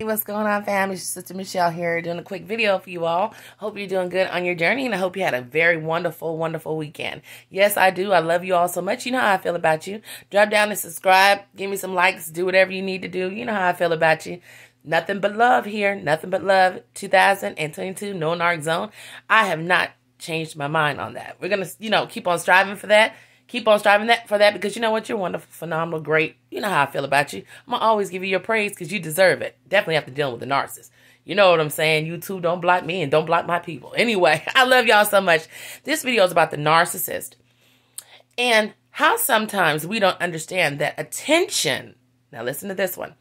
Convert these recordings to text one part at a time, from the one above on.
Hey, what's going on, fam? It's Sister Michelle here doing a quick video for you all. Hope you're doing good on your journey, and I hope you had a very wonderful, wonderful weekend. Yes, I do. I love you all so much. You know how I feel about you. Drop down and subscribe. Give me some likes. Do whatever you need to do. You know how I feel about you. Nothing but love here. Nothing but love. 2022, no narc zone. I have not changed my mind on that. We're going to, keep on striving for that. Keep on striving for that because you know what? You're wonderful, phenomenal, great. You know how I feel about you. I'm going to always give you your praise because you deserve it. Definitely have to deal with the narcissist. You know what I'm saying? You too, don't block me and don't block my people. Anyway, I love y'all so much. This video is about the narcissist and how sometimes we don't understand that attention. Now listen to this one.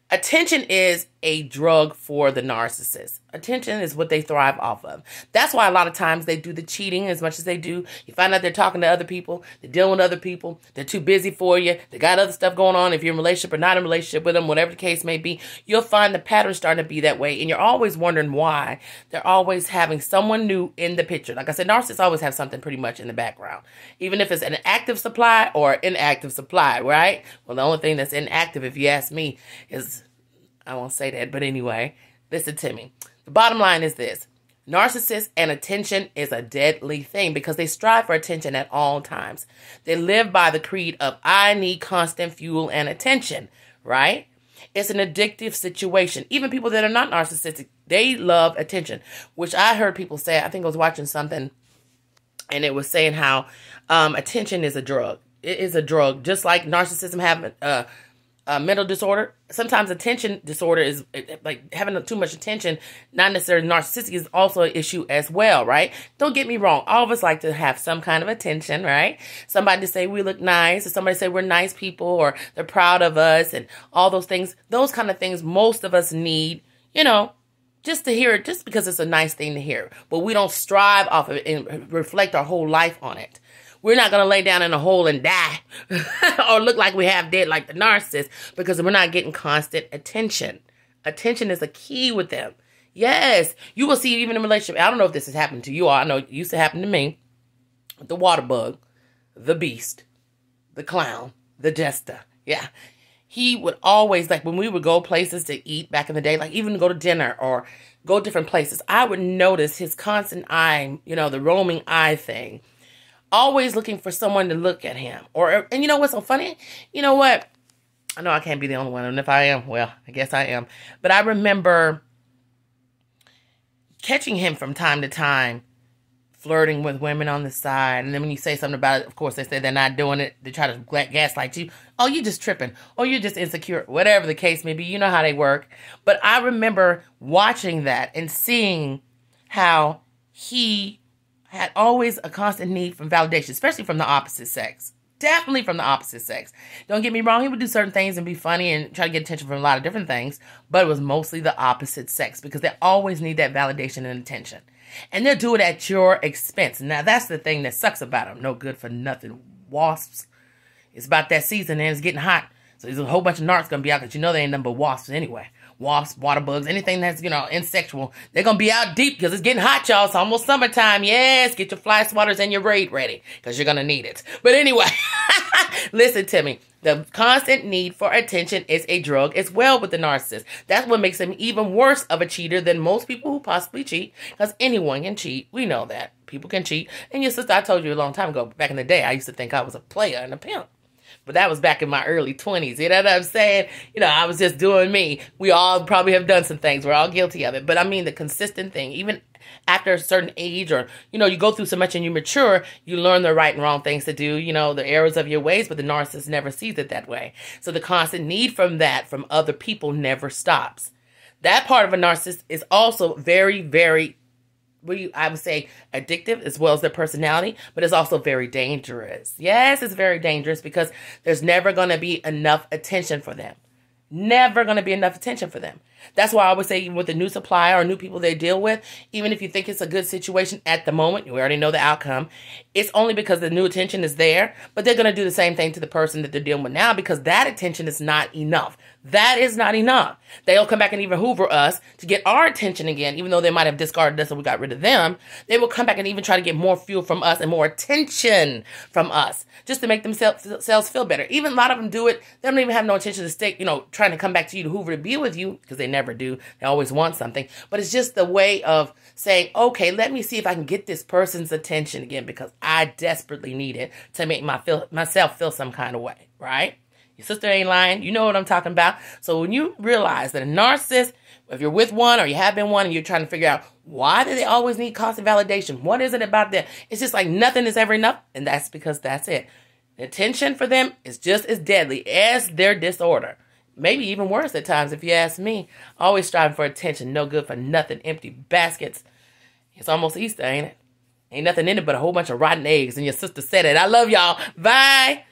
Attention is a drug for the narcissist. Attention is what they thrive off of. That's why a lot of times they do the cheating as much as they do. You find out they're talking to other people. They're dealing with other people. They're too busy for you. They got other stuff going on. If you're in a relationship or not in a relationship with them, whatever the case may be, you'll find the pattern starting to be that way. And you're always wondering why. They're always having someone new in the picture. Like I said, narcissists always have something pretty much in the background. Even if it's an active supply or inactive supply, right? Well, the only thing that's inactive, if you ask me, is... I won't say that, but anyway, listen to me. The bottom line is this. Narcissists and attention is a deadly thing because they strive for attention at all times. They live by the creed of, I need constant fuel and attention, right? It's an addictive situation. Even people that are not narcissistic, they love attention, which I heard people say. I think I was watching something, and it was saying how attention is a drug. It is a drug, just like narcissism have mental disorder. Sometimes attention disorder is like having too much attention, not necessarily narcissistic, is also an issue as well, right? Don't get me wrong. All of us like to have some kind of attention, right? Somebody to say we look nice, or somebody to say we're nice people, or they're proud of us, and all those things. Those kind of things most of us need, just to hear it, just because it's a nice thing to hear. But we don't strive off of it and reflect our whole life on it. We're not going to lay down in a hole and die or look like we have dead like the narcissist because we're not getting constant attention. Attention is a key with them. Yes, you will see even in a relationship. I don't know if this has happened to you all. I know it used to happen to me. The water bug, the beast, the clown, the jester. Yeah. He would always, like when we would go places to eat back in the day, like even go to dinner or go different places, I would notice his constant eye, the roaming eye thing. Always looking for someone to look at him. And you know what's so funny? You know what? I know I can't be the only one. And if I am, well, I guess I am. But I remember catching him from time to time flirting with women on the side. And then when you say something about it, of course, they say they're not doing it. They try to gaslight you. Oh, you're just tripping. Oh, you're just insecure. Whatever the case may be. You know how they work. But I remember watching that and seeing how he had always a constant need for validation, especially from the opposite sex. Definitely from the opposite sex. Don't get me wrong, he would do certain things and be funny and try to get attention from a lot of different things, but it was mostly the opposite sex because they always need that validation and attention. And they'll do it at your expense. Now, that's the thing that sucks about them. No good for nothing. Wasps. It's about that season and it's getting hot. So there's a whole bunch of narcs going to be out because they ain't nothing but wasps anyway. Wasps, water bugs, anything that's, insexual. They're going to be out deep because it's getting hot, y'all. It's almost summertime. Yes, get your fly swatters and your raid ready because you're going to need it. But anyway, listen to me. The constant need for attention is a drug as well with the narcissist. That's what makes him even worse of a cheater than most people who possibly cheat because anyone can cheat. We know that. People can cheat. And your sister, I told you a long time ago, back in the day, I used to think I was a player and a pimp. But that was back in my early 20s. You know what I'm saying? I was just doing me. We all probably have done some things. We're all guilty of it. But I mean, the consistent thing, even after a certain age or, you go through so much and you mature, you learn the right and wrong things to do, the errors of your ways, but the narcissist never sees it that way. So the constant need from other people never stops. That part of a narcissist is also very, very, I would say addictive as well as their personality, but it's also very dangerous. Yes, it's very dangerous because there's never going to be enough attention for them. Never going to be enough attention for them. That's why I would say even with a new supplier or new people they deal with, even if you think it's a good situation at the moment, you already know the outcome, it's only because the new attention is there, but they're going to do the same thing to the person that they're dealing with now because that attention is not enough. That is not enough. They'll come back and even hoover us to get our attention again, even though they might have discarded us and we got rid of them. They will come back and even try to get more fuel from us and more attention from us just to make themselves feel better. Even a lot of them do it. They don't even have no intention to stay, trying to come back to you to hoover to be with you because they they never do. They always want something. But it's just the way of saying, okay, let me see if I can get this person's attention again because I desperately need it to make myself feel some kind of way, right? Your sister ain't lying. You know what I'm talking about. So when you realize that a narcissist, if you're with one or you have been one and you're trying to figure out why do they always need constant validation? What is it about them? It's just like nothing is ever enough. And that's because that's it. The attention for them is just as deadly as their disorder. Maybe even worse at times, if you ask me. Always striving for attention. No good for nothing. Empty baskets. It's almost Easter, ain't it? Ain't nothing in it but a whole bunch of rotten eggs. And your sister said it. I love y'all. Bye.